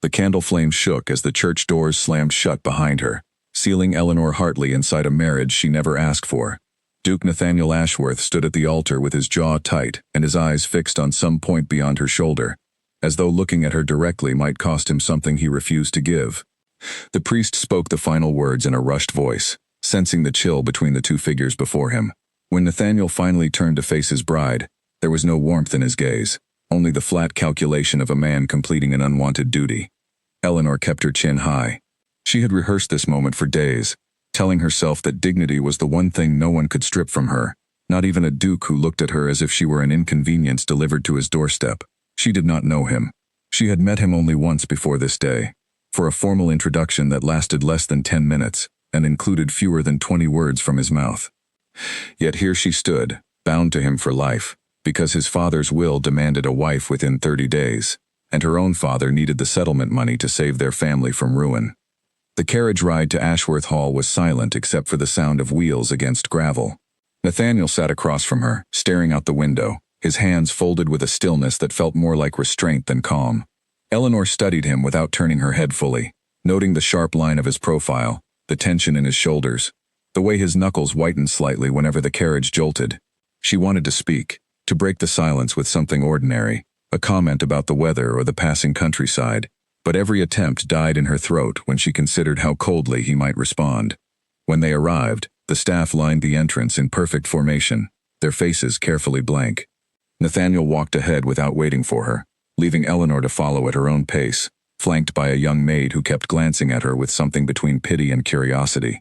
The candle flame shook as the church doors slammed shut behind her, sealing Eleanor Hartley inside a marriage she never asked for. Duke Nathaniel Ashworth stood at the altar with his jaw tight and his eyes fixed on some point beyond her shoulder, as though looking at her directly might cost him something he refused to give. The priest spoke the final words in a rushed voice, sensing the chill between the two figures before him. When Nathaniel finally turned to face his bride, there was no warmth in his gaze, only the flat calculation of a man completing an unwanted duty. Eleanor kept her chin high. She had rehearsed this moment for days, telling herself that dignity was the one thing no one could strip from her, not even a duke who looked at her as if she were an inconvenience delivered to his doorstep. She did not know him. She had met him only once before this day, for a formal introduction that lasted less than 10 minutes and included fewer than 20 words from his mouth. Yet here she stood, bound to him for life, because his father's will demanded a wife within 30 days, and her own father needed the settlement money to save their family from ruin. The carriage ride to Ashworth Hall was silent except for the sound of wheels against gravel. Nathaniel sat across from her, staring out the window, his hands folded with a stillness that felt more like restraint than calm. Eleanor studied him without turning her head fully, noting the sharp line of his profile, the tension in his shoulders, the way his knuckles whitened slightly whenever the carriage jolted. She wanted to speak, to break the silence with something ordinary, a comment about the weather or the passing countryside, but every attempt died in her throat when she considered how coldly he might respond. When they arrived, the staff lined the entrance in perfect formation, their faces carefully blank. Nathaniel walked ahead without waiting for her, leaving Eleanor to follow at her own pace, flanked by a young maid who kept glancing at her with something between pity and curiosity.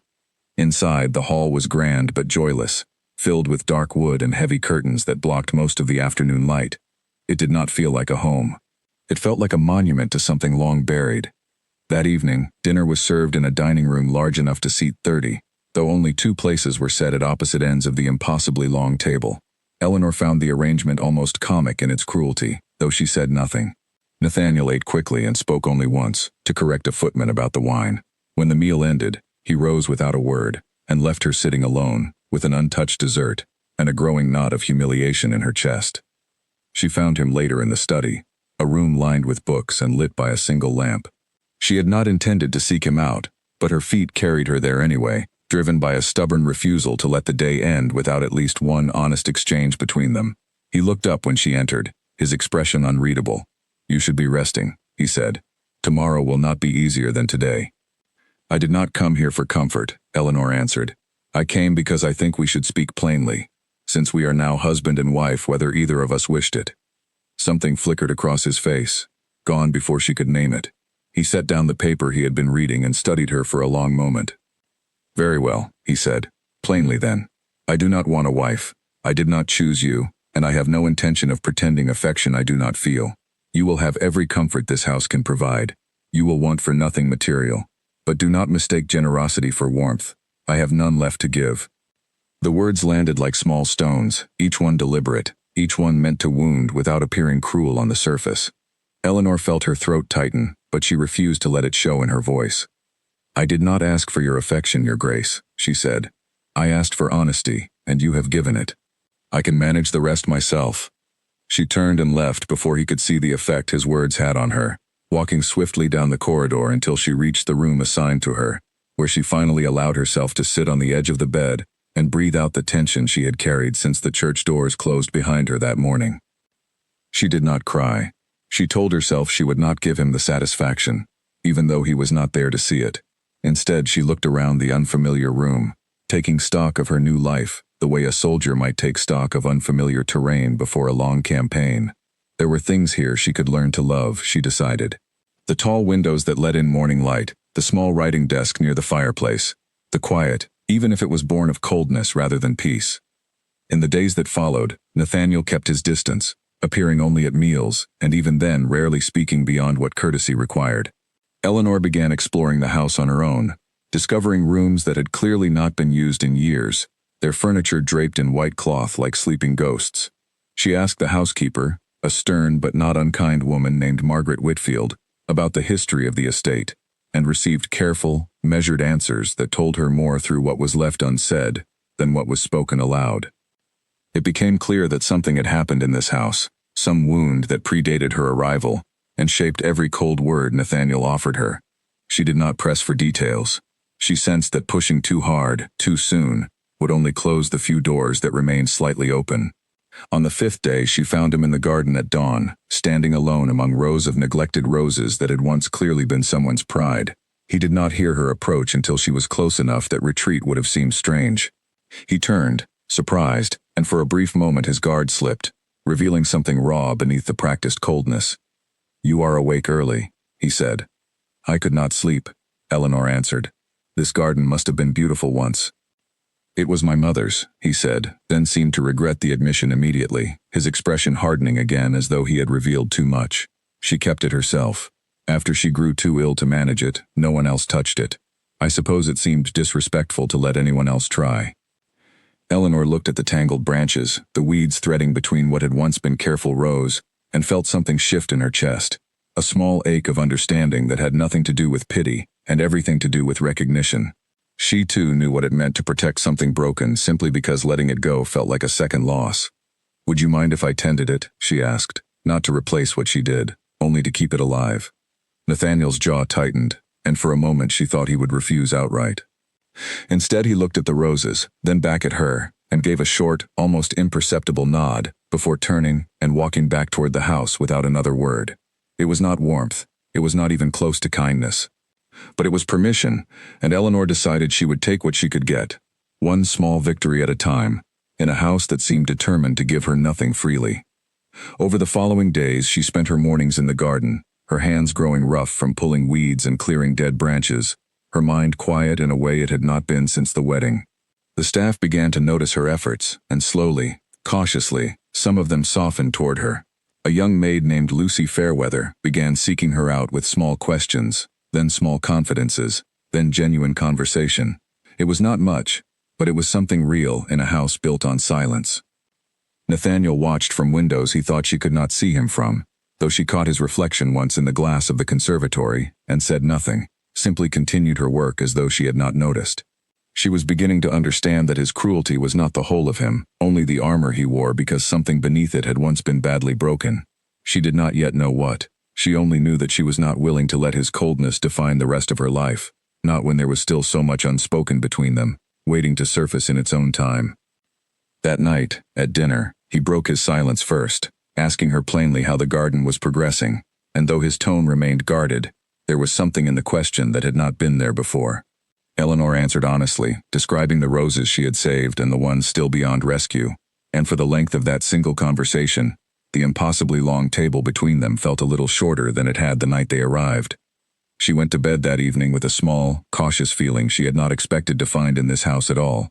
Inside, the hall was grand but joyless, filled with dark wood and heavy curtains that blocked most of the afternoon light. It did not feel like a home. It felt like a monument to something long buried. That evening, dinner was served in a dining room large enough to seat 30, though only 2 places were set at opposite ends of the impossibly long table. Eleanor found the arrangement almost comic in its cruelty, though she said nothing. Nathaniel ate quickly and spoke only once, to correct a footman about the wine. When the meal ended, he rose without a word, and left her sitting alone, with an untouched dessert, and a growing knot of humiliation in her chest. She found him later in the study, a room lined with books and lit by a single lamp. She had not intended to seek him out, but her feet carried her there anyway, driven by a stubborn refusal to let the day end without at least one honest exchange between them. He looked up when she entered, his expression unreadable. "You should be resting," he said. "Tomorrow will not be easier than today." "I did not come here for comfort," Eleanor answered. "I came because I think we should speak plainly, since we are now husband and wife whether either of us wished it." Something flickered across his face, gone before she could name it. He set down the paper he had been reading and studied her for a long moment. "Very well," he said. "Plainly then. I do not want a wife. I did not choose you, and I have no intention of pretending affection I do not feel. You will have every comfort this house can provide. You will want for nothing material. But do not mistake generosity for warmth. I have none left to give." The words landed like small stones, each one deliberate, each one meant to wound without appearing cruel on the surface. Eleanor felt her throat tighten, but she refused to let it show in her voice. "I did not ask for your affection, Your Grace," she said. "I asked for honesty, and you have given it. I can manage the rest myself." She turned and left before he could see the effect his words had on her, walking swiftly down the corridor until she reached the room assigned to her, where she finally allowed herself to sit on the edge of the bed and breathe out the tension she had carried since the church doors closed behind her that morning. She did not cry. She told herself she would not give him the satisfaction, even though he was not there to see it. Instead, she looked around the unfamiliar room, taking stock of her new life, the way a soldier might take stock of unfamiliar terrain before a long campaign. There were things here she could learn to love, she decided. The tall windows that let in morning light, the small writing desk near the fireplace, the quiet, even if it was born of coldness rather than peace. In the days that followed, Nathaniel kept his distance, appearing only at meals, and even then rarely speaking beyond what courtesy required. Eleanor began exploring the house on her own, discovering rooms that had clearly not been used in years, their furniture draped in white cloth like sleeping ghosts. She asked the housekeeper, a stern but not unkind woman named Margaret Whitfield, about the history of the estate, and received careful, measured answers that told her more through what was left unsaid than what was spoken aloud. It became clear that something had happened in this house, some wound that predated her arrival, and shaped every cold word Nathaniel offered her. She did not press for details. She sensed that pushing too hard, too soon, would only close the few doors that remained slightly open. On the 5th day, she found him in the garden at dawn, standing alone among rows of neglected roses that had once clearly been someone's pride. He did not hear her approach until she was close enough that retreat would have seemed strange. He turned, surprised, and for a brief moment his guard slipped, revealing something raw beneath the practiced coldness. "You are awake early," he said. "I could not sleep," Eleanor answered. "This garden must have been beautiful once." "It was my mother's," he said, then seemed to regret the admission immediately, his expression hardening again as though he had revealed too much. "She kept it herself. After she grew too ill to manage it, no one else touched it. I suppose it seemed disrespectful to let anyone else try." Eleanor looked at the tangled branches, the weeds threading between what had once been careful rows, and felt something shift in her chest. A small ache of understanding that had nothing to do with pity, and everything to do with recognition. She too knew what it meant to protect something broken simply because letting it go felt like a second loss. "Would you mind if I tended it?" she asked, not to replace what she did, only to keep it alive. Nathaniel's jaw tightened, and for a moment she thought he would refuse outright. Instead he looked at the roses, then back at her, and gave a short, almost imperceptible nod, before turning and walking back toward the house without another word. It was not warmth, it was not even close to kindness. But it was permission, and Eleanor decided she would take what she could get, one small victory at a time, in a house that seemed determined to give her nothing freely. Over the following days she spent her mornings in the garden, her hands growing rough from pulling weeds and clearing dead branches, her mind quiet in a way it had not been since the wedding. The staff began to notice her efforts, and slowly, cautiously, some of them softened toward her. A young maid named Lucy Fairweather began seeking her out with small questions, then small confidences, then genuine conversation. It was not much, but it was something real in a house built on silence. Nathaniel watched from windows he thought she could not see him from, though she caught his reflection once in the glass of the conservatory, and said nothing, simply continued her work as though she had not noticed. She was beginning to understand that his cruelty was not the whole of him, only the armor he wore because something beneath it had once been badly broken. She did not yet know what. She only knew that she was not willing to let his coldness define the rest of her life, not when there was still so much unspoken between them, waiting to surface in its own time. That night, at dinner, he broke his silence first, asking her plainly how the garden was progressing, and though his tone remained guarded, there was something in the question that had not been there before. Eleanor answered honestly, describing the roses she had saved and the ones still beyond rescue, and for the length of that single conversation, the impossibly long table between them felt a little shorter than it had the night they arrived. She went to bed that evening with a small, cautious feeling she had not expected to find in this house at all.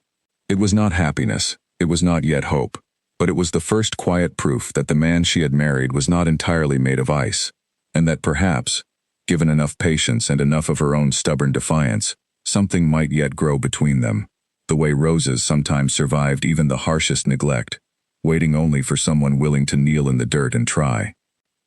It was not happiness, it was not yet hope, but it was the first quiet proof that the man she had married was not entirely made of ice, and that perhaps, given enough patience and enough of her own stubborn defiance, something might yet grow between them, the way roses sometimes survived even the harshest neglect, waiting only for someone willing to kneel in the dirt and try.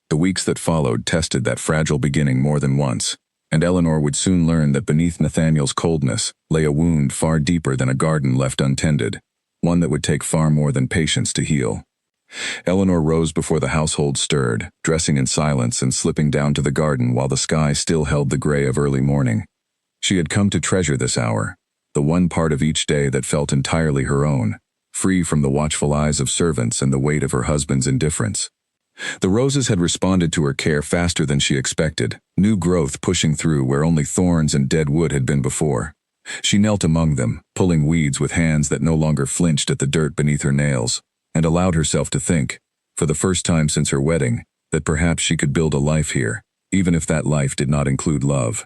The weeks that followed tested that fragile beginning more than once, and Eleanor would soon learn that beneath Nathaniel's coldness lay a wound far deeper than a garden left untended, one that would take far more than patience to heal. Eleanor rose before the household stirred, dressing in silence and slipping down to the garden while the sky still held the gray of early morning. She had come to treasure this hour, the one part of each day that felt entirely her own, free from the watchful eyes of servants and the weight of her husband's indifference. The roses had responded to her care faster than she expected, new growth pushing through where only thorns and dead wood had been before. She knelt among them, pulling weeds with hands that no longer flinched at the dirt beneath her nails, and allowed herself to think, for the first time since her wedding, that perhaps she could build a life here, even if that life did not include love.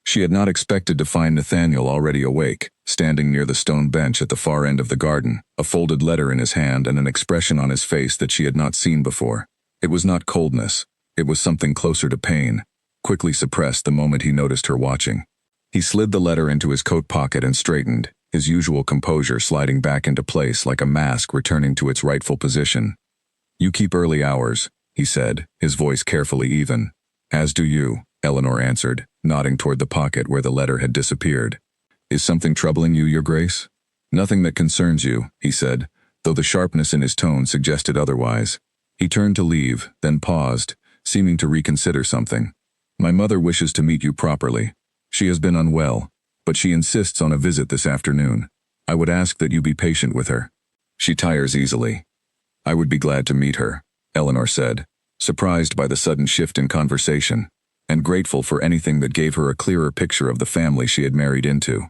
She had not expected to find Nathaniel already awake, standing near the stone bench at the far end of the garden, a folded letter in his hand and an expression on his face that she had not seen before. It was not coldness, it was something closer to pain, quickly suppressed the moment he noticed her watching. He slid the letter into his coat pocket and straightened, his usual composure sliding back into place like a mask returning to its rightful position. "You keep early hours," he said, his voice carefully even. "As do you," Eleanor answered, nodding toward the pocket where the letter had disappeared. "Is something troubling you, Your Grace?" "Nothing that concerns you," he said, though the sharpness in his tone suggested otherwise. He turned to leave, then paused, seeming to reconsider something. "My mother wishes to meet you properly. She has been unwell, but she insists on a visit this afternoon. I would ask that you be patient with her. She tires easily." "I would be glad to meet her," Eleanor said, surprised by the sudden shift in conversation, and grateful for anything that gave her a clearer picture of the family she had married into.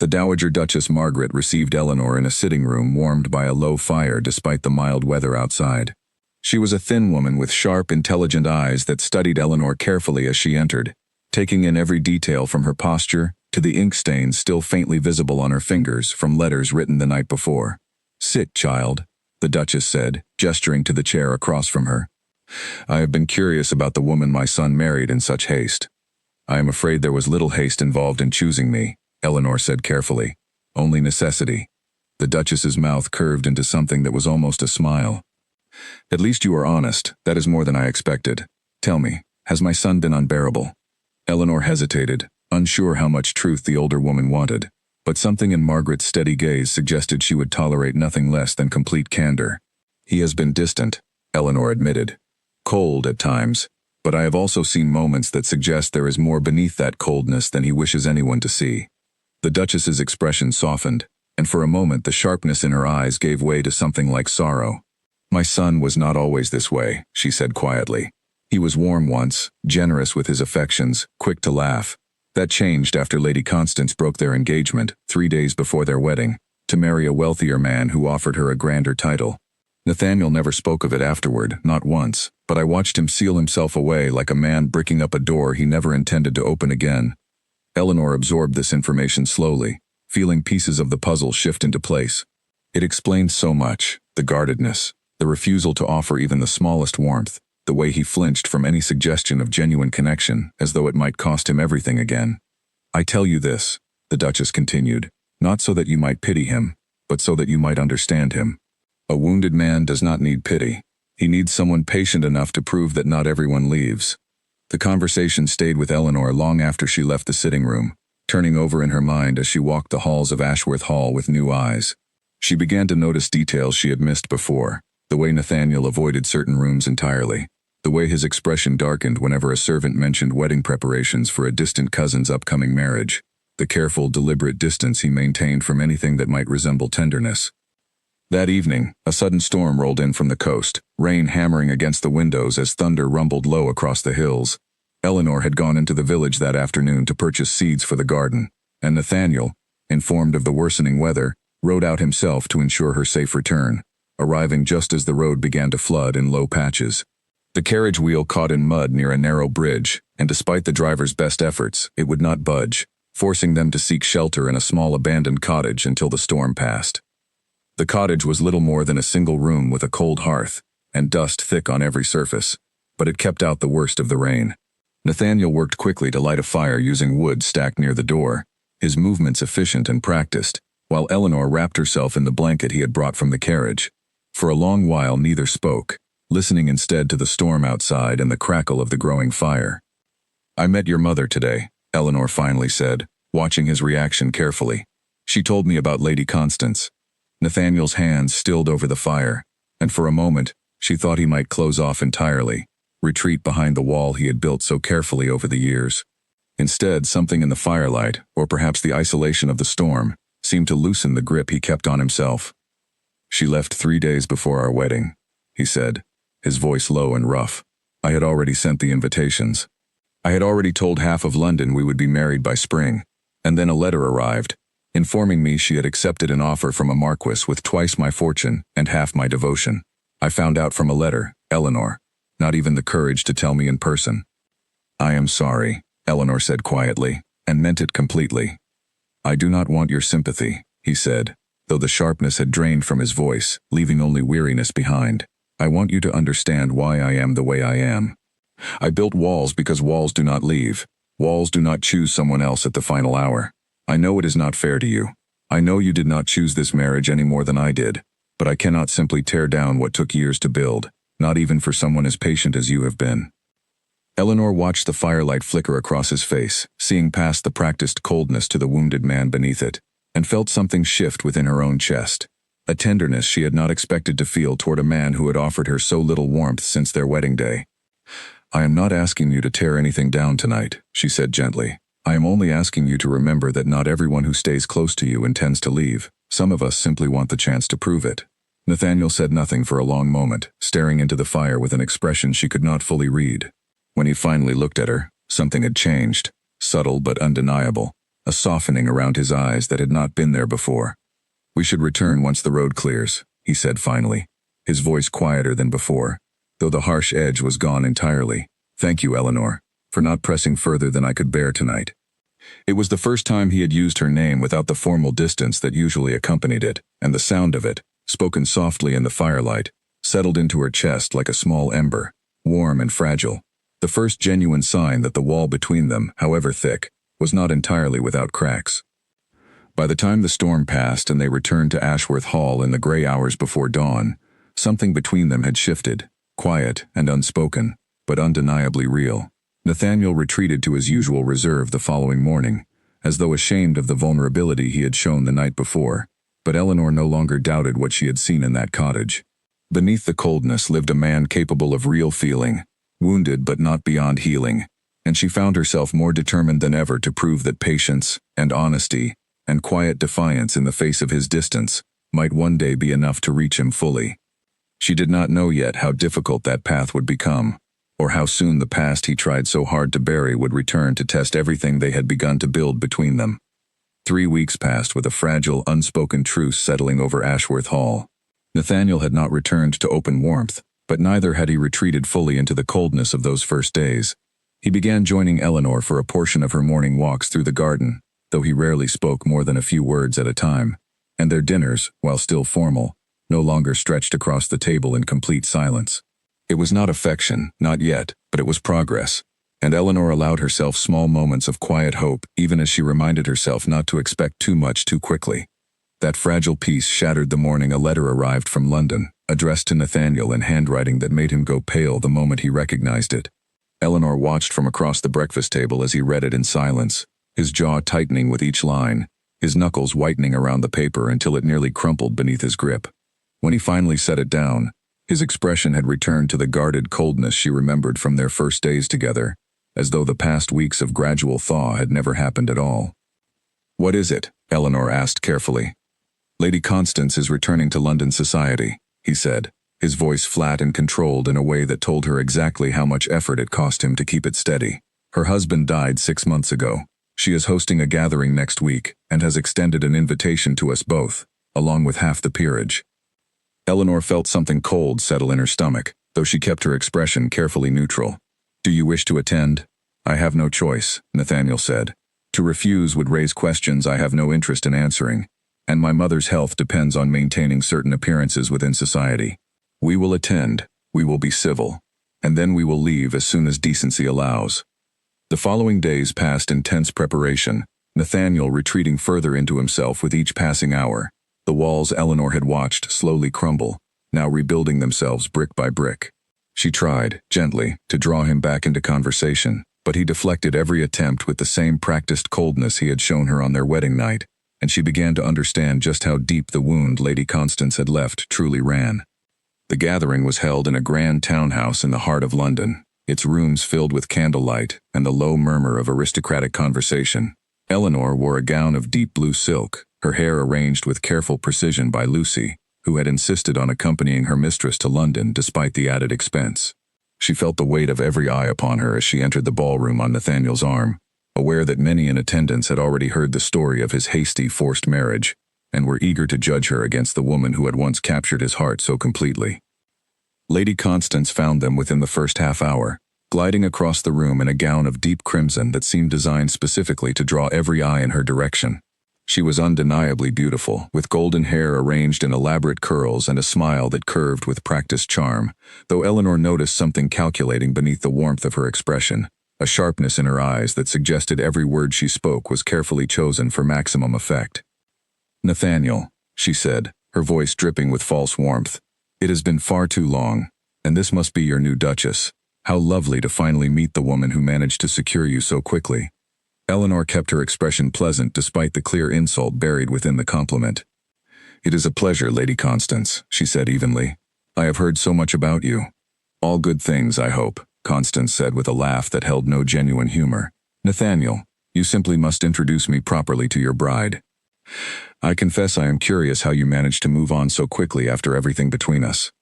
The Dowager Duchess Margaret received Eleanor in a sitting room warmed by a low fire despite the mild weather outside. She was a thin woman with sharp, intelligent eyes that studied Eleanor carefully as she entered, taking in every detail from her posture to the ink stains still faintly visible on her fingers from letters written the night before. "Sit, child," the Duchess said, gesturing to the chair across from her. "I have been curious about the woman my son married in such haste." "I am afraid there was little haste involved in choosing me," Eleanor said carefully. "Only necessity." The Duchess's mouth curved into something that was almost a smile. "At least you are honest. That is more than I expected. Tell me, has my son been unbearable?" Eleanor hesitated, unsure how much truth the older woman wanted, but something in Margaret's steady gaze suggested she would tolerate nothing less than complete candor. "He has been distant," Eleanor admitted. "Cold at times, but I have also seen moments that suggest there is more beneath that coldness than he wishes anyone to see." The Duchess's expression softened, and for a moment the sharpness in her eyes gave way to something like sorrow. "My son was not always this way," she said quietly. "He was warm once, generous with his affections, quick to laugh. That changed after Lady Constance broke their engagement, 3 days before their wedding, to marry a wealthier man who offered her a grander title. Nathaniel never spoke of it afterward, not once, but I watched him seal himself away like a man bricking up a door he never intended to open again." Eleanor absorbed this information slowly, feeling pieces of the puzzle shift into place. It explained so much: the guardedness, the refusal to offer even the smallest warmth, the way he flinched from any suggestion of genuine connection, as though it might cost him everything again. "I tell you this," the Duchess continued, "not so that you might pity him, but so that you might understand him. A wounded man does not need pity. He needs someone patient enough to prove that not everyone leaves." The conversation stayed with Eleanor long after she left the sitting room, turning over in her mind as she walked the halls of Ashworth Hall with new eyes. She began to notice details she had missed before: the way Nathaniel avoided certain rooms entirely, the way his expression darkened whenever a servant mentioned wedding preparations for a distant cousin's upcoming marriage, the careful, deliberate distance he maintained from anything that might resemble tenderness. That evening, a sudden storm rolled in from the coast, rain hammering against the windows as thunder rumbled low across the hills. Eleanor had gone into the village that afternoon to purchase seeds for the garden, and Nathaniel, informed of the worsening weather, rode out himself to ensure her safe return, arriving just as the road began to flood in low patches. The carriage wheel caught in mud near a narrow bridge, and despite the driver's best efforts, it would not budge, forcing them to seek shelter in a small abandoned cottage until the storm passed. The cottage was little more than a single room with a cold hearth, and dust thick on every surface, but it kept out the worst of the rain. Nathaniel worked quickly to light a fire using wood stacked near the door, his movements efficient and practiced, while Eleanor wrapped herself in the blanket he had brought from the carriage. For a long while neither spoke, listening instead to the storm outside and the crackle of the growing fire. "I met your mother today," Eleanor finally said, watching his reaction carefully. "She told me about Lady Constance." Nathaniel's hands stilled over the fire, and for a moment, she thought he might close off entirely, retreat behind the wall he had built so carefully over the years. Instead, something in the firelight, or perhaps the isolation of the storm, seemed to loosen the grip he kept on himself. "She left 3 days before our wedding," he said, his voice low and rough. "I had already sent the invitations. I had already told half of London we would be married by spring, and then a letter arrived, informing me she had accepted an offer from a marquis with twice my fortune and half my devotion. I found out from a letter, Eleanor, not even the courage to tell me in person." "I am sorry," Eleanor said quietly, and meant it completely. "I do not want your sympathy," he said, though the sharpness had drained from his voice, leaving only weariness behind. "I want you to understand why I am the way I am. I built walls because walls do not leave. Walls do not choose someone else at the final hour. I know it is not fair to you. I know you did not choose this marriage any more than I did, but I cannot simply tear down what took years to build, not even for someone as patient as you have been." Eleanor watched the firelight flicker across his face, seeing past the practiced coldness to the wounded man beneath it, and felt something shift within her own chest, a tenderness she had not expected to feel toward a man who had offered her so little warmth since their wedding day. I am not asking you to tear anything down tonight, she said gently. I am only asking you to remember that not everyone who stays close to you intends to leave. Some of us simply want the chance to prove it. Nathaniel said nothing for a long moment, staring into the fire with an expression she could not fully read. When he finally looked at her, something had changed, subtle but undeniable, a softening around his eyes that had not been there before. We should return once the road clears, he said finally, his voice quieter than before, though the harsh edge was gone entirely. Thank you, Eleanor, for not pressing further than I could bear tonight. It was the first time he had used her name without the formal distance that usually accompanied it, and the sound of it, spoken softly in the firelight, settled into her chest like a small ember, warm and fragile, the first genuine sign that the wall between them, however thick, was not entirely without cracks. By the time the storm passed and they returned to Ashworth Hall in the gray hours before dawn, something between them had shifted, quiet and unspoken, but undeniably real. Nathaniel retreated to his usual reserve the following morning, as though ashamed of the vulnerability he had shown the night before, but Eleanor no longer doubted what she had seen in that cottage. Beneath the coldness lived a man capable of real feeling, wounded but not beyond healing, and she found herself more determined than ever to prove that patience and honesty and quiet defiance in the face of his distance might one day be enough to reach him fully. She did not know yet how difficult that path would become, or how soon the past he tried so hard to bury would return to test everything they had begun to build between them. 3 weeks passed with a fragile, unspoken truce settling over Ashworth Hall. Nathaniel had not returned to open warmth, but neither had he retreated fully into the coldness of those first days. He began joining Eleanor for a portion of her morning walks through the garden, though he rarely spoke more than a few words at a time, and their dinners, while still formal, no longer stretched across the table in complete silence. It was not affection, not yet, but it was progress, and Eleanor allowed herself small moments of quiet hope even as she reminded herself not to expect too much too quickly. That fragile peace shattered the morning a letter arrived from London, addressed to Nathaniel in handwriting that made him go pale the moment he recognized it. Eleanor watched from across the breakfast table as he read it in silence, his jaw tightening with each line, his knuckles whitening around the paper until it nearly crumpled beneath his grip. When he finally set it down, his expression had returned to the guarded coldness she remembered from their first days together, as though the past weeks of gradual thaw had never happened at all. "What is it?" Eleanor asked carefully. "Lady Constance is returning to London society," he said, his voice flat and controlled in a way that told her exactly how much effort it cost him to keep it steady. "Her husband died 6 months ago. She is hosting a gathering next week and has extended an invitation to us both, along with half the peerage." Eleanor felt something cold settle in her stomach, though she kept her expression carefully neutral. "Do you wish to attend?" "I have no choice," Nathaniel said. "To refuse would raise questions I have no interest in answering, and my mother's health depends on maintaining certain appearances within society. We will attend, we will be civil, and then we will leave as soon as decency allows." The following days passed in tense preparation, Nathaniel retreating further into himself with each passing hour, the walls Eleanor had watched slowly crumble, now rebuilding themselves brick by brick. She tried, gently, to draw him back into conversation, but he deflected every attempt with the same practiced coldness he had shown her on their wedding night, and she began to understand just how deep the wound Lady Constance had left truly ran. The gathering was held in a grand townhouse in the heart of London, its rooms filled with candlelight and the low murmur of aristocratic conversation. Eleanor wore a gown of deep blue silk, her hair arranged with careful precision by Lucy, who had insisted on accompanying her mistress to London despite the added expense. She felt the weight of every eye upon her as she entered the ballroom on Nathaniel's arm, aware that many in attendance had already heard the story of his hasty, forced marriage, and were eager to judge her against the woman who had once captured his heart so completely. Lady Constance found them within the first half hour, gliding across the room in a gown of deep crimson that seemed designed specifically to draw every eye in her direction. She was undeniably beautiful, with golden hair arranged in elaborate curls and a smile that curved with practiced charm, though Eleanor noticed something calculating beneath the warmth of her expression, a sharpness in her eyes that suggested every word she spoke was carefully chosen for maximum effect. "Nathaniel," she said, her voice dripping with false warmth, "it has been far too long, and this must be your new Duchess. How lovely to finally meet the woman who managed to secure you so quickly." Eleanor kept her expression pleasant despite the clear insult buried within the compliment. "It is a pleasure, Lady Constance," she said evenly. "I have heard so much about you. All good things, I hope." Constance said with a laugh that held no genuine humor. "Nathaniel, you simply must introduce me properly to your bride. I confess I am curious how you managed to move on so quickly after everything between us."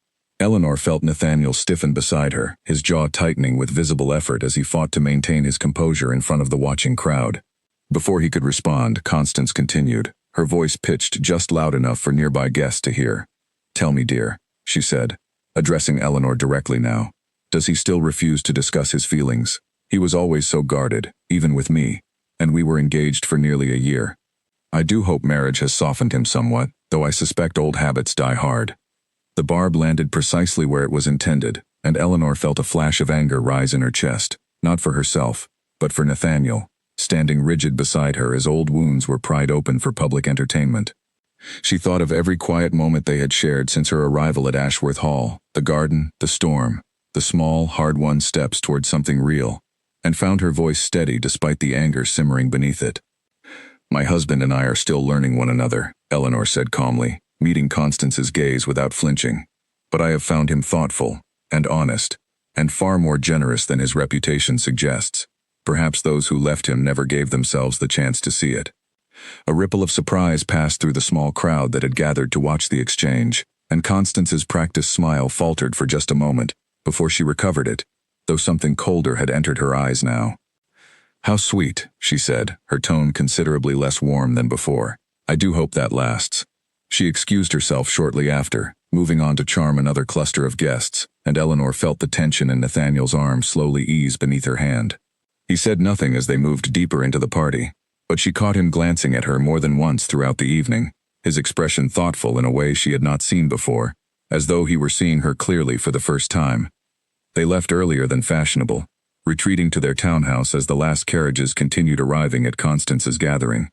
Eleanor felt Nathaniel stiffen beside her, his jaw tightening with visible effort as he fought to maintain his composure in front of the watching crowd. Before he could respond, Constance continued, her voice pitched just loud enough for nearby guests to hear. "Tell me, dear," she said, addressing Eleanor directly now. "Does he still refuse to discuss his feelings? He was always so guarded, even with me, and we were engaged for nearly a year. I do hope marriage has softened him somewhat, though I suspect old habits die hard." The barb landed precisely where it was intended, and Eleanor felt a flash of anger rise in her chest, not for herself, but for Nathaniel, standing rigid beside her as old wounds were pried open for public entertainment. She thought of every quiet moment they had shared since her arrival at Ashworth Hall, the garden, the storm, the small, hard-won steps toward something real, and found her voice steady despite the anger simmering beneath it. "My husband and I are still learning one another," Eleanor said calmly, meeting Constance's gaze without flinching. "But I have found him thoughtful, and honest, and far more generous than his reputation suggests. Perhaps those who left him never gave themselves the chance to see it." A ripple of surprise passed through the small crowd that had gathered to watch the exchange, and Constance's practiced smile faltered for just a moment, before she recovered it, though something colder had entered her eyes now. "How sweet," she said, her tone considerably less warm than before. "I do hope that lasts." She excused herself shortly after, moving on to charm another cluster of guests, and Eleanor felt the tension in Nathaniel's arm slowly ease beneath her hand. He said nothing as they moved deeper into the party, but she caught him glancing at her more than once throughout the evening, his expression thoughtful in a way she had not seen before, as though he were seeing her clearly for the first time. They left earlier than fashionable, retreating to their townhouse as the last carriages continued arriving at Constance's gathering.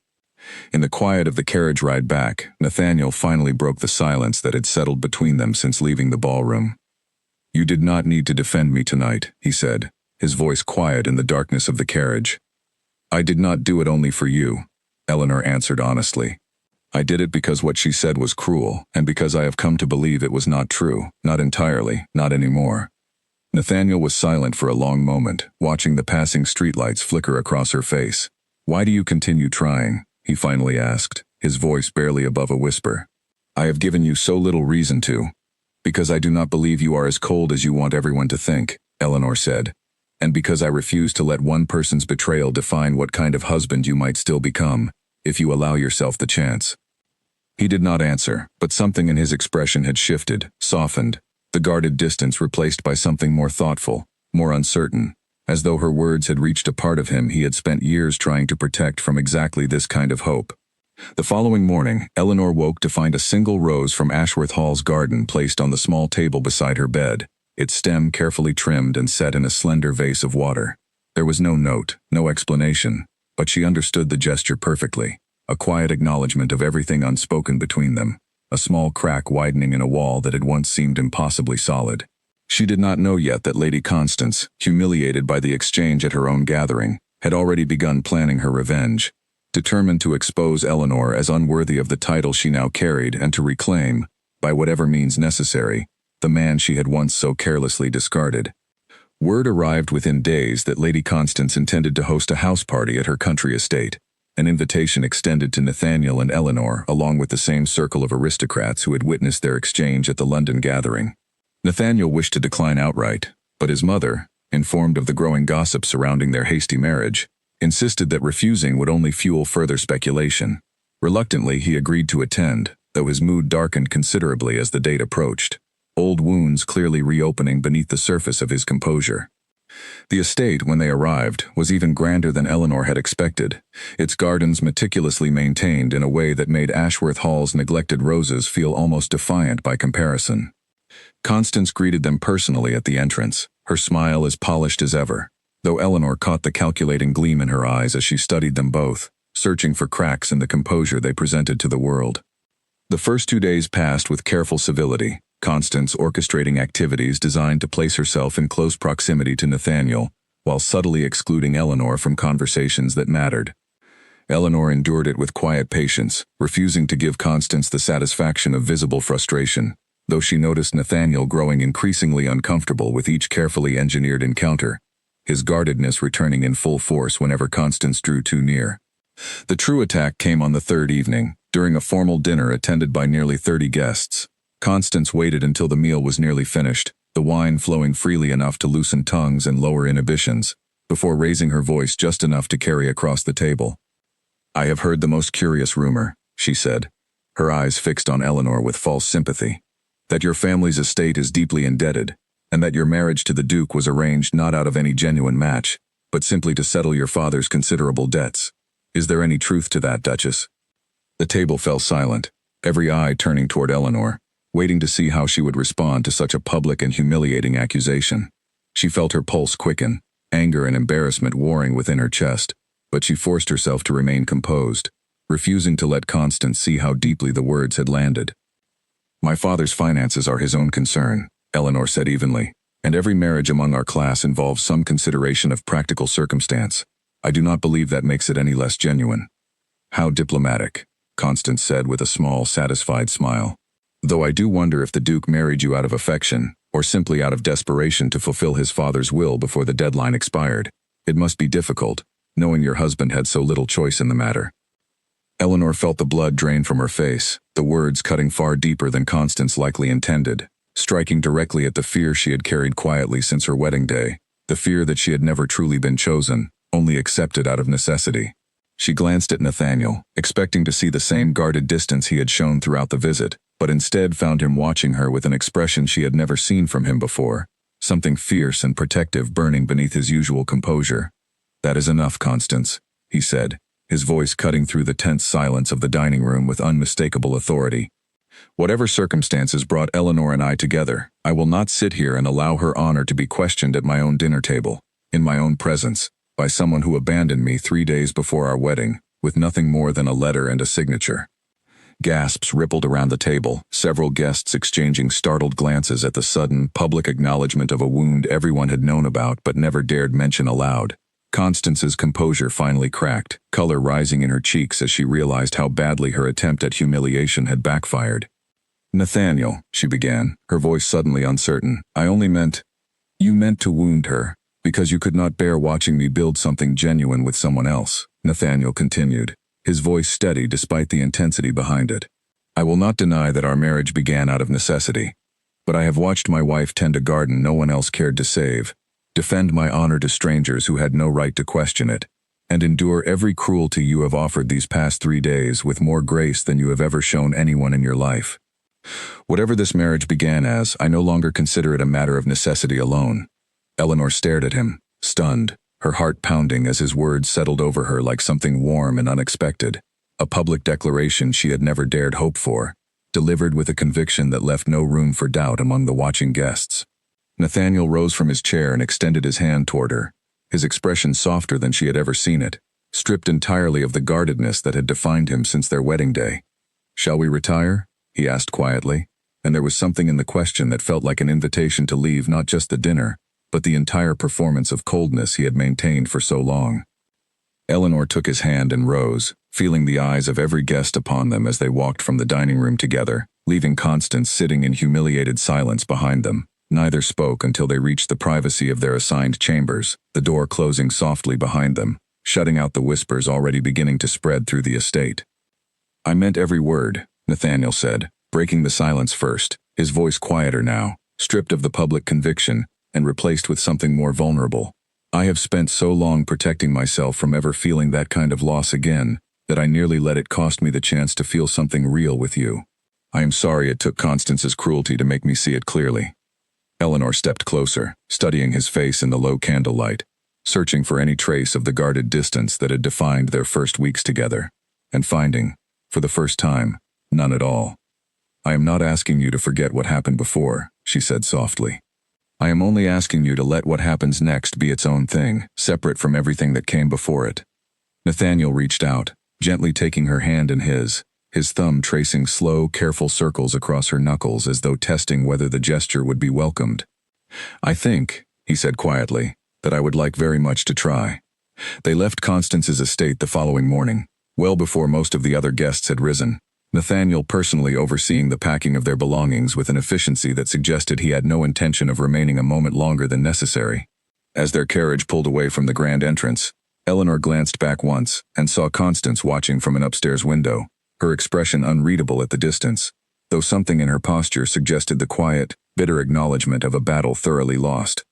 In the quiet of the carriage ride back, Nathaniel finally broke the silence that had settled between them since leaving the ballroom. "You did not need to defend me tonight," he said, his voice quiet in the darkness of the carriage. "I did not do it only for you," Eleanor answered honestly. "I did it because what she said was cruel, and because I have come to believe it was not true, not entirely, not anymore." Nathaniel was silent for a long moment, watching the passing streetlights flicker across her face. "Why do you continue trying?" he finally asked, his voice barely above a whisper. "I have given you so little reason to." "Because I do not believe you are as cold as you want everyone to think," Eleanor said, "and because I refuse to let one person's betrayal define what kind of husband you might still become, if you allow yourself the chance." He did not answer, but something in his expression had shifted, softened, the guarded distance replaced by something more thoughtful, more uncertain, as though her words had reached a part of him he had spent years trying to protect from exactly this kind of hope. The following morning, Eleanor woke to find a single rose from Ashworth Hall's garden placed on the small table beside her bed, its stem carefully trimmed and set in a slender vase of water. There was no note, no explanation, but she understood the gesture perfectly, a quiet acknowledgement of everything unspoken between them, a small crack widening in a wall that had once seemed impossibly solid. She did not know yet that Lady Constance, humiliated by the exchange at her own gathering, had already begun planning her revenge, determined to expose Eleanor as unworthy of the title she now carried and to reclaim, by whatever means necessary, the man she had once so carelessly discarded. Word arrived within days that Lady Constance intended to host a house party at her country estate, an invitation extended to Nathaniel and Eleanor along with the same circle of aristocrats who had witnessed their exchange at the London gathering. Nathaniel wished to decline outright, but his mother, informed of the growing gossip surrounding their hasty marriage, insisted that refusing would only fuel further speculation. Reluctantly, he agreed to attend, though his mood darkened considerably as the date approached, old wounds clearly reopening beneath the surface of his composure. The estate, when they arrived, was even grander than Eleanor had expected, its gardens meticulously maintained in a way that made Ashworth Hall's neglected roses feel almost defiant by comparison. Constance greeted them personally at the entrance, her smile as polished as ever, though Eleanor caught the calculating gleam in her eyes as she studied them both, searching for cracks in the composure they presented to the world. The first 2 days passed with careful civility, Constance orchestrating activities designed to place herself in close proximity to Nathaniel, while subtly excluding Eleanor from conversations that mattered. Eleanor endured it with quiet patience, refusing to give Constance the satisfaction of visible frustration, though she noticed Nathaniel growing increasingly uncomfortable with each carefully engineered encounter, his guardedness returning in full force whenever Constance drew too near. The true attack came on the third evening, during a formal dinner attended by nearly 30 guests. Constance waited until the meal was nearly finished, the wine flowing freely enough to loosen tongues and lower inhibitions, before raising her voice just enough to carry across the table. "I have heard the most curious rumor," she said, her eyes fixed on Eleanor with false sympathy, "that your family's estate is deeply indebted, and that your marriage to the Duke was arranged not out of any genuine match, but simply to settle your father's considerable debts. Is there any truth to that, Duchess?" The table fell silent, every eye turning toward Eleanor, waiting to see how she would respond to such a public and humiliating accusation. She felt her pulse quicken, anger and embarrassment warring within her chest, but she forced herself to remain composed, refusing to let Constance see how deeply the words had landed. "My father's finances are his own concern," Eleanor said evenly, "and every marriage among our class involves some consideration of practical circumstance. I do not believe that makes it any less genuine." "How diplomatic," Constance said with a small, satisfied smile. "Though I do wonder if the Duke married you out of affection, or simply out of desperation to fulfill his father's will before the deadline expired. It must be difficult, knowing your husband had so little choice in the matter." Eleanor felt the blood drain from her face, the words cutting far deeper than Constance likely intended, striking directly at the fear she had carried quietly since her wedding day, the fear that she had never truly been chosen, only accepted out of necessity. She glanced at Nathaniel, expecting to see the same guarded distance he had shown throughout the visit, but instead found him watching her with an expression she had never seen from him before, something fierce and protective burning beneath his usual composure. "That is enough, Constance," he said, his voice cutting through the tense silence of the dining room with unmistakable authority. "Whatever circumstances brought Eleanor and I together, I will not sit here and allow her honor to be questioned at my own dinner table, in my own presence, by someone who abandoned me 3 days before our wedding, with nothing more than a letter and a signature." Gasps rippled around the table, several guests exchanging startled glances at the sudden, public acknowledgement of a wound everyone had known about but never dared mention aloud. Constance's composure finally cracked, color rising in her cheeks as she realized how badly her attempt at humiliation had backfired. "Nathaniel," she began, her voice suddenly uncertain, "I only meant—" "You meant to wound her, because you could not bear watching me build something genuine with someone else," Nathaniel continued, his voice steady despite the intensity behind it. "I will not deny that our marriage began out of necessity, but I have watched my wife tend a garden no one else cared to save, defend my honor to strangers who had no right to question it, and endure every cruelty you have offered these past 3 days with more grace than you have ever shown anyone in your life. Whatever this marriage began as, I no longer consider it a matter of necessity alone." Eleanor stared at him, stunned, her heart pounding as his words settled over her like something warm and unexpected, a public declaration she had never dared hope for, delivered with a conviction that left no room for doubt among the watching guests. Nathaniel rose from his chair and extended his hand toward her, his expression softer than she had ever seen it, stripped entirely of the guardedness that had defined him since their wedding day. "Shall we retire?" he asked quietly, and there was something in the question that felt like an invitation to leave not just the dinner, but the entire performance of coldness he had maintained for so long. Eleanor took his hand and rose, feeling the eyes of every guest upon them as they walked from the dining room together, leaving Constance sitting in humiliated silence behind them. Neither spoke until they reached the privacy of their assigned chambers, the door closing softly behind them, shutting out the whispers already beginning to spread through the estate. "I meant every word," Nathaniel said, breaking the silence first, his voice quieter now, stripped of the public conviction, and replaced with something more vulnerable. "I have spent so long protecting myself from ever feeling that kind of loss again, that I nearly let it cost me the chance to feel something real with you. I am sorry it took Constance's cruelty to make me see it clearly." Eleanor stepped closer, studying his face in the low candlelight, searching for any trace of the guarded distance that had defined their first weeks together, and finding, for the first time, none at all. "I am not asking you to forget what happened before," she said softly. "I am only asking you to let what happens next be its own thing, separate from everything that came before it." Nathaniel reached out, gently taking her hand in his thumb tracing slow, careful circles across her knuckles as though testing whether the gesture would be welcomed. "I think," he said quietly, "that I would like very much to try." They left Constance's estate the following morning, well before most of the other guests had risen. Nathaniel personally overseeing the packing of their belongings with an efficiency that suggested he had no intention of remaining a moment longer than necessary. As their carriage pulled away from the grand entrance, Eleanor glanced back once and saw Constance watching from an upstairs window, her expression unreadable at the distance, though something in her posture suggested the quiet, bitter acknowledgement of a battle thoroughly lost.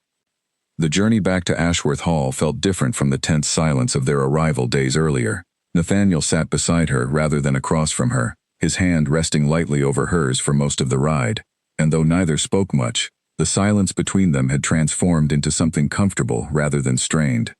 The journey back to Ashworth Hall felt different from the tense silence of their arrival days earlier. Nathaniel sat beside her rather than across from her, his hand resting lightly over hers for most of the ride, and though neither spoke much, the silence between them had transformed into something comfortable rather than strained.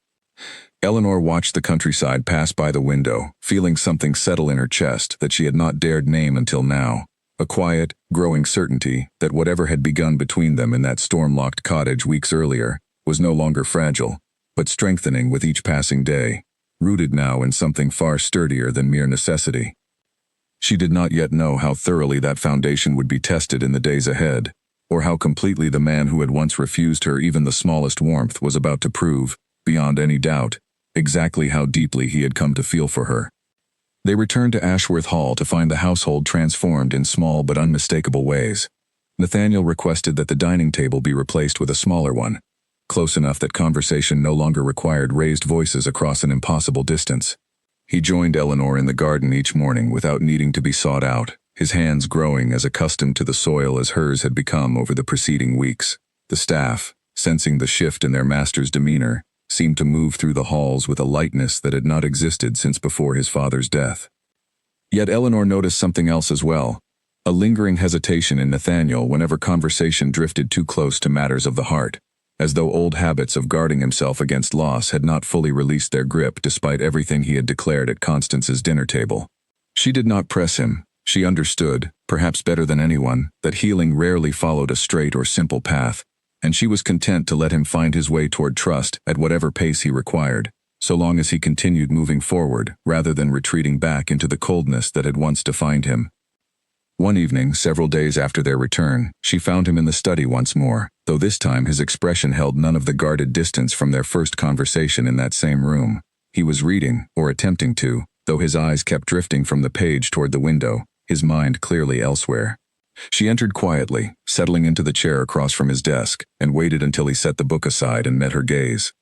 Eleanor watched the countryside pass by the window, feeling something settle in her chest that she had not dared name until now, a quiet, growing certainty that whatever had begun between them in that storm-locked cottage weeks earlier was no longer fragile, but strengthening with each passing day, rooted now in something far sturdier than mere necessity. She did not yet know how thoroughly that foundation would be tested in the days ahead, or how completely the man who had once refused her even the smallest warmth was about to prove, beyond any doubt, exactly how deeply he had come to feel for her. They returned to Ashworth Hall to find the household transformed in small but unmistakable ways. Nathaniel requested that the dining table be replaced with a smaller one, close enough that conversation no longer required raised voices across an impossible distance. He joined Eleanor in the garden each morning without needing to be sought out, his hands growing as accustomed to the soil as hers had become over the preceding weeks. The staff, sensing the shift in their master's demeanor, seemed to move through the halls with a lightness that had not existed since before his father's death. Yet Eleanor noticed something else as well, a lingering hesitation in Nathaniel whenever conversation drifted too close to matters of the heart, as though old habits of guarding himself against loss had not fully released their grip despite everything he had declared at Constance's dinner table. She did not press him. She understood, perhaps better than anyone, that healing rarely followed a straight or simple path, and she was content to let him find his way toward trust at whatever pace he required, so long as he continued moving forward rather than retreating back into the coldness that had once defined him. One evening, several days after their return, she found him in the study once more, though this time his expression held none of the guarded distance from their first conversation in that same room. He was reading, or attempting to, though his eyes kept drifting from the page toward the window, his mind clearly elsewhere. She entered quietly, settling into the chair across from his desk, and waited until he set the book aside and met her gaze.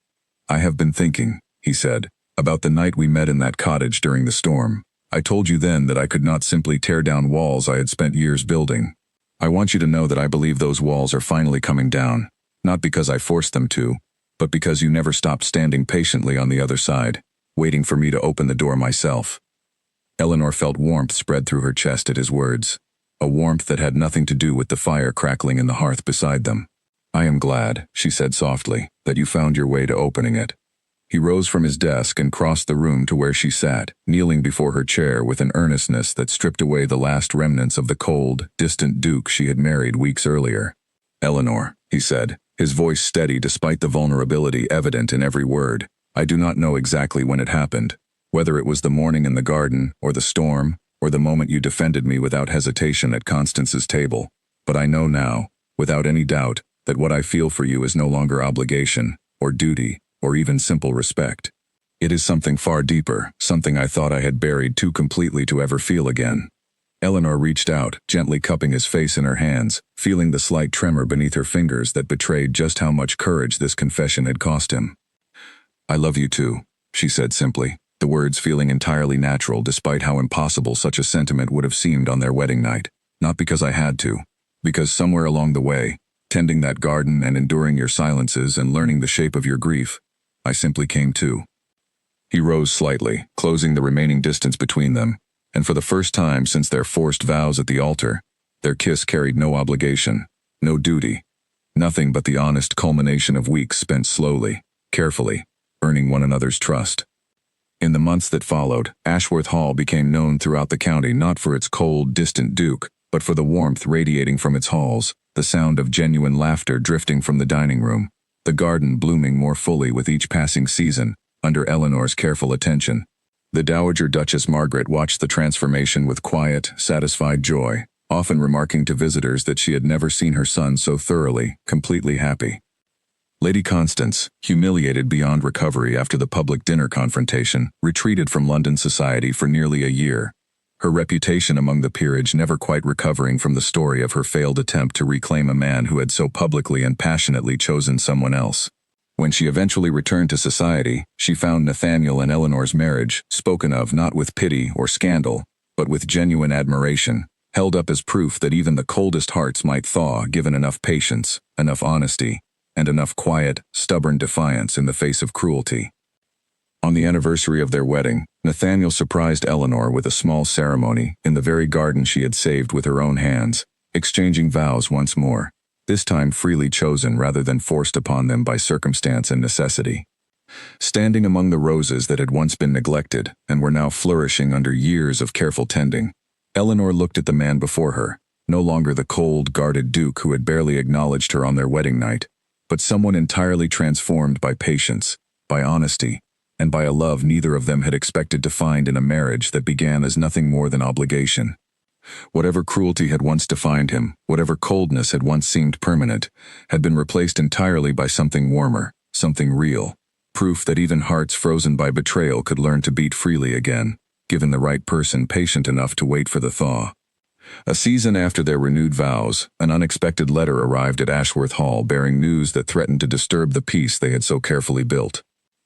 "I have been thinking," he said, "about the night we met in that cottage during the storm. I told you then that I could not simply tear down walls I had spent years building. I want you to know that I believe those walls are finally coming down, not because I forced them to, but because you never stopped standing patiently on the other side, waiting for me to open the door myself." Eleanor felt warmth spread through her chest at his words, a warmth that had nothing to do with the fire crackling in the hearth beside them. "I am glad," she said softly, "that you found your way to opening it." He rose from his desk and crossed the room to where she sat, kneeling before her chair with an earnestness that stripped away the last remnants of the cold, distant Duke she had married weeks earlier. "Eleanor," he said, his voice steady despite the vulnerability evident in every word, "I do not know exactly when it happened, whether it was the morning in the garden, or the storm, or the moment you defended me without hesitation at Constance's table, but I know now, without any doubt, that what I feel for you is no longer obligation, or duty, or even simple respect. It is something far deeper, something I thought I had buried too completely to ever feel again." Eleanor reached out, gently cupping his face in her hands, feeling the slight tremor beneath her fingers that betrayed just how much courage this confession had cost him. "I love you too," she said simply, the words feeling entirely natural despite how impossible such a sentiment would have seemed on their wedding night. "Not because I had to, because somewhere along the way, tending that garden and enduring your silences and learning the shape of your grief, I simply came to." He rose slightly, closing the remaining distance between them, and for the first time since their forced vows at the altar, their kiss carried no obligation, no duty, nothing but the honest culmination of weeks spent slowly, carefully, earning one another's trust. In the months that followed, Ashworth Hall became known throughout the county not for its cold, distant Duke, but for the warmth radiating from its halls, the sound of genuine laughter drifting from the dining room, the garden blooming more fully with each passing season, under Eleanor's careful attention. The Dowager Duchess Margaret watched the transformation with quiet, satisfied joy, often remarking to visitors that she had never seen her son so thoroughly, completely happy. Lady Constance, humiliated beyond recovery after the public dinner confrontation, retreated from London society for nearly a year. her reputation among the peerage never quite recovering from the story of her failed attempt to reclaim a man who had so publicly and passionately chosen someone else. When she eventually returned to society, she found Nathaniel and Eleanor's marriage spoken of not with pity or scandal, but with genuine admiration, held up as proof that even the coldest hearts might thaw given enough patience, enough honesty, and enough quiet, stubborn defiance in the face of cruelty. On the anniversary of their wedding, Nathaniel surprised Eleanor with a small ceremony in the very garden she had saved with her own hands, exchanging vows once more, this time freely chosen rather than forced upon them by circumstance and necessity. Standing among the roses that had once been neglected and were now flourishing under years of careful tending, Eleanor looked at the man before her, no longer the cold, guarded duke who had barely acknowledged her on their wedding night, but someone entirely transformed by patience, by honesty, and by a love neither of them had expected to find in a marriage that began as nothing more than obligation. Whatever cruelty had once defined him, whatever coldness had once seemed permanent, had been replaced entirely by something warmer, something real, proof that even hearts frozen by betrayal could learn to beat freely again, given the right person patient enough to wait for the thaw. A season after their renewed vows, an unexpected letter arrived at Ashworth Hall bearing news that threatened to disturb the peace they had so carefully built.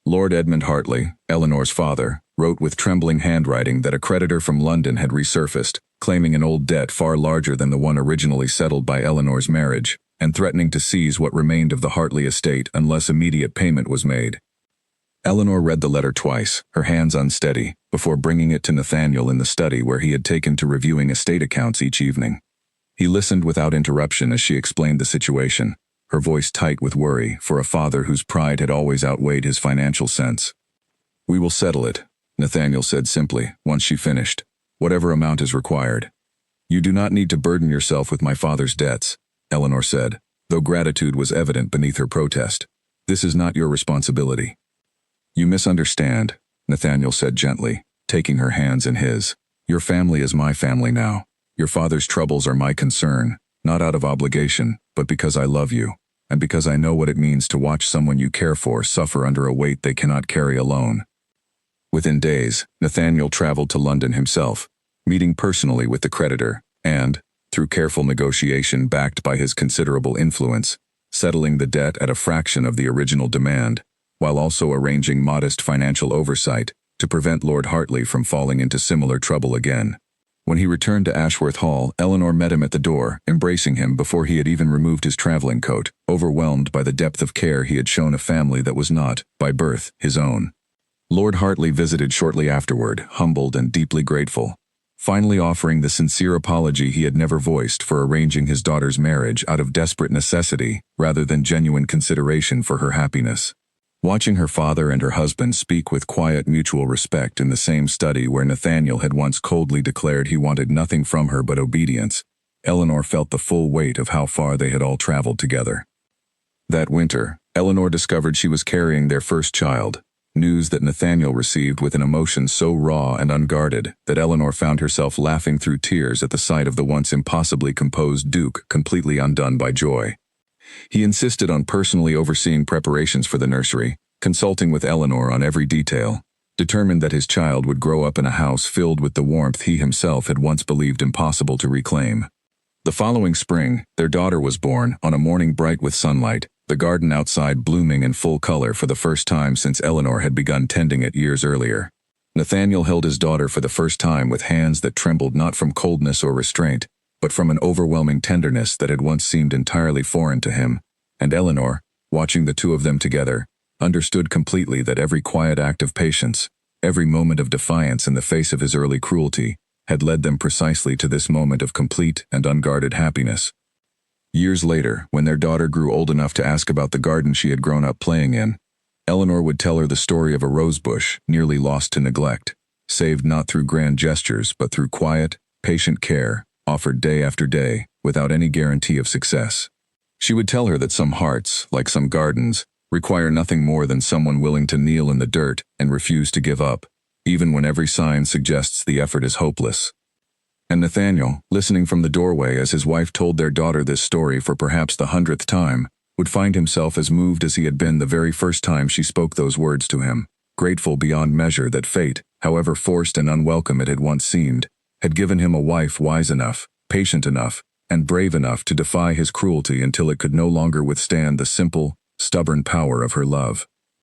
Lord Edmund Hartley, Eleanor's father, wrote with trembling handwriting that a creditor from London had resurfaced, claiming an old debt far larger than the one originally settled by Eleanor's marriage, and threatening to seize what remained of the Hartley estate unless immediate payment was made. Eleanor read the letter twice, her hands unsteady, before bringing it to Nathaniel in the study where he had taken to reviewing estate accounts each evening. He listened without interruption as she explained the situation, her voice tight with worry for a father whose pride had always outweighed his financial sense. "We will settle it," Nathaniel said simply, once she finished. "Whatever amount is required." "You do not need to burden yourself with my father's debts," Eleanor said, though gratitude was evident beneath her protest. "This is not your responsibility." "You misunderstand," Nathaniel said gently, taking her hands in his. "Your family is my family now. Your father's troubles are my concern, not out of obligation, but because I love you, and because I know what it means to watch someone you care for suffer under a weight they cannot carry alone." Within days, Nathaniel traveled to London himself, meeting personally with the creditor, and, through careful negotiation backed by his considerable influence, settling the debt at a fraction of the original demand, while also arranging modest financial oversight to prevent Lord Hartley from falling into similar trouble again. When he returned to Ashworth Hall, Eleanor met him at the door, embracing him before he had even removed his traveling coat, overwhelmed by the depth of care he had shown a family that was not, by birth, his own. Lord Hartley visited shortly afterward, humbled and deeply grateful, finally offering the sincere apology he had never voiced for arranging his daughter's marriage out of desperate necessity rather than genuine consideration for her happiness. Watching her father and her husband speak with quiet mutual respect in the same study where Nathaniel had once coldly declared he wanted nothing from her but obedience, Eleanor felt the full weight of how far they had all traveled together. That winter, Eleanor discovered she was carrying their first child, news that Nathaniel received with an emotion so raw and unguarded that Eleanor found herself laughing through tears at the sight of the once impossibly composed Duke completely undone by joy. He insisted on personally overseeing preparations for the nursery, consulting with Eleanor on every detail, determined that his child would grow up in a house filled with the warmth he himself had once believed impossible to reclaim. The following spring, their daughter was born, on a morning bright with sunlight, the garden outside blooming in full color for the first time since Eleanor had begun tending it years earlier. Nathaniel held his daughter for the first time with hands that trembled not from coldness or restraint, but from an overwhelming tenderness that had once seemed entirely foreign to him, and Eleanor, watching the two of them together, understood completely that every quiet act of patience, every moment of defiance in the face of his early cruelty, had led them precisely to this moment of complete and unguarded happiness. Years later, when their daughter grew old enough to ask about the garden she had grown up playing in, Eleanor would tell her the story of a rosebush nearly lost to neglect, saved not through grand gestures but through quiet, patient care, offered day after day, without any guarantee of success. She would tell her that some hearts, like some gardens, require nothing more than someone willing to kneel in the dirt and refuse to give up, even when every sign suggests the effort is hopeless. And Nathaniel, listening from the doorway as his wife told their daughter this story for perhaps the 100th time, would find himself as moved as he had been the very first time she spoke those words to him, grateful beyond measure that fate, however forced and unwelcome it had once seemed, had given him a wife wise enough, patient enough, and brave enough to defy his cruelty until it could no longer withstand the simple, stubborn power of her love.